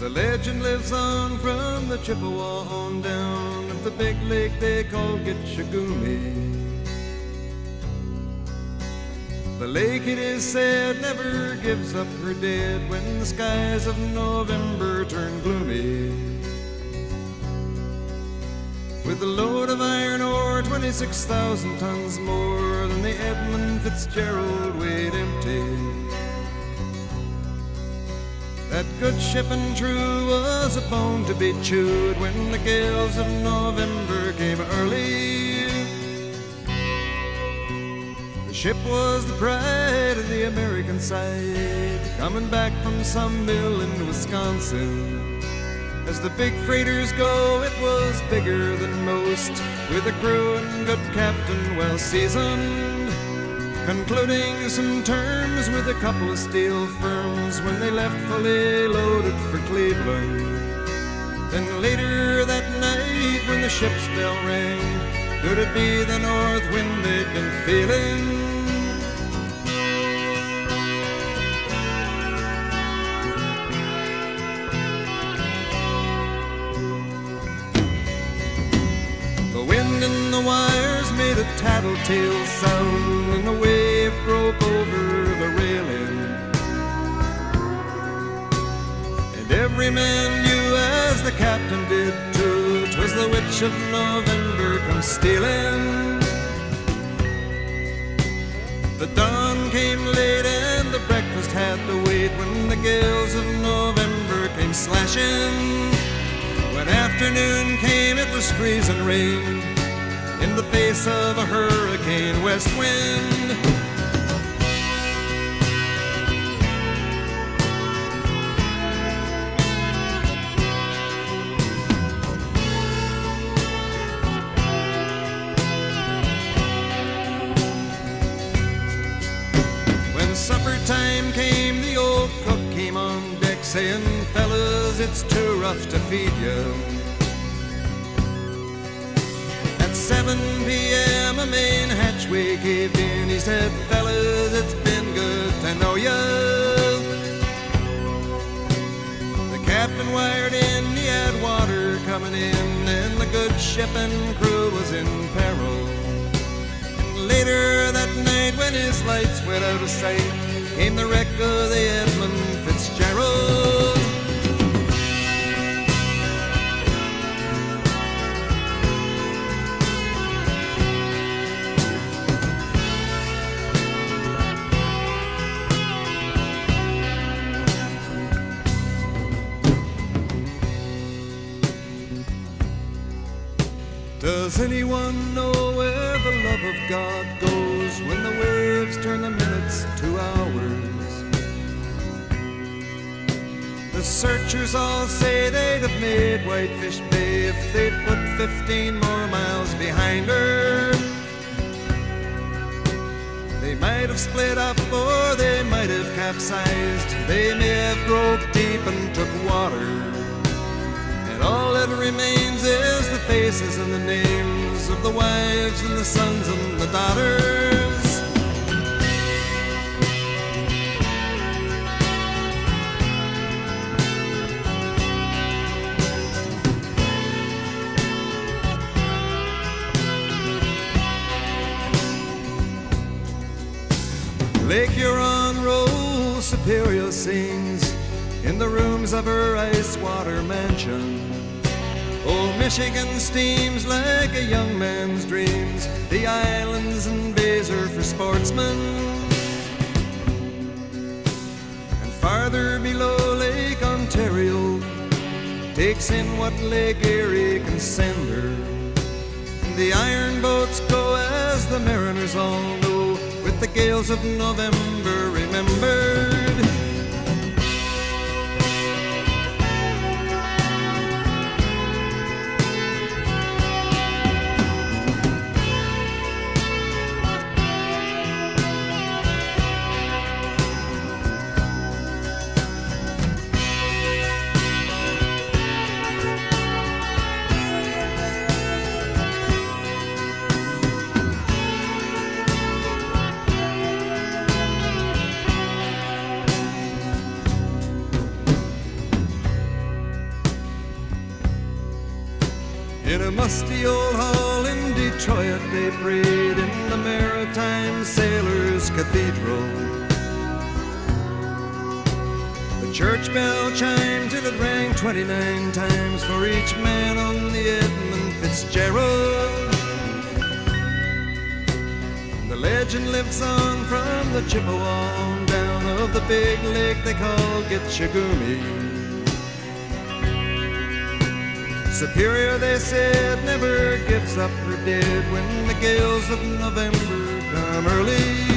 The legend lives on from the Chippewa on down of the big lake they call Gitchigoomie. The lake, it is said, never gives up her dead when the skies of November turn gloomy. With a load of iron ore, 26,000 tons more than the Edmund Fitzgerald weighed empty. That good ship and true was a bone to be chewed when the gales of November came early. The ship was the pride of the American side, coming back from some mill in Wisconsin. As the big freighters go, it was bigger than most, with a crew and good captain well seasoned, concluding some terms with a couple of steel firms when they left fully loaded for Cleveland. Then later that night when the ship's bell rang, could it be the north wind they'd been feeling? The wind in the wires made a tattletale sound, and the wave broke over the railing. And every man knew, as the captain did too, 'twas the witch of November come stealing. The dawn came late and the breakfast had to wait when the gales of November came slashing. When afternoon came, it was freezing rain in the face of a hurricane west wind. When supper time came, the old cook came on deck saying, "Fellas, it's too rough to feed you." At 7 p.m. a main hatchway caved in. He said, "Fellas, it's been good to know ya." The captain wired in, he had water coming in, and the good ship and crew was in peril. And later that night, when his lights went out of sight, came the wreck of the Edmund Fitzgerald. Does anyone know where the love of God goes when the waves turn the minutes to hours? The searchers all say they'd have made Whitefish Bay if they'd put 15 more miles behind her. They might have split up or they might have capsized. They may have broke deep and took water. All that remains is the faces and the names of the wives and the sons and the daughters. Lake Huron rolls, Superior sings in the rooms of her ice-water mansion. Old Michigan steams like a young man's dreams. The islands and bays are for sportsmen. And farther below, Lake Ontario takes in what Lake Erie can send her. And the iron boats go, as the mariners all know, with the gales of November remembered. In a musty old hall in Detroit, they prayed in the Maritime Sailors' Cathedral. The church bell chimed till it rang 29 times for each man on the Edmund Fitzgerald. The legend lives on from the Chippewa on down of the big lake they call Gitchigoomie. Superior, they said, never gives up her dead when the gales of November come early.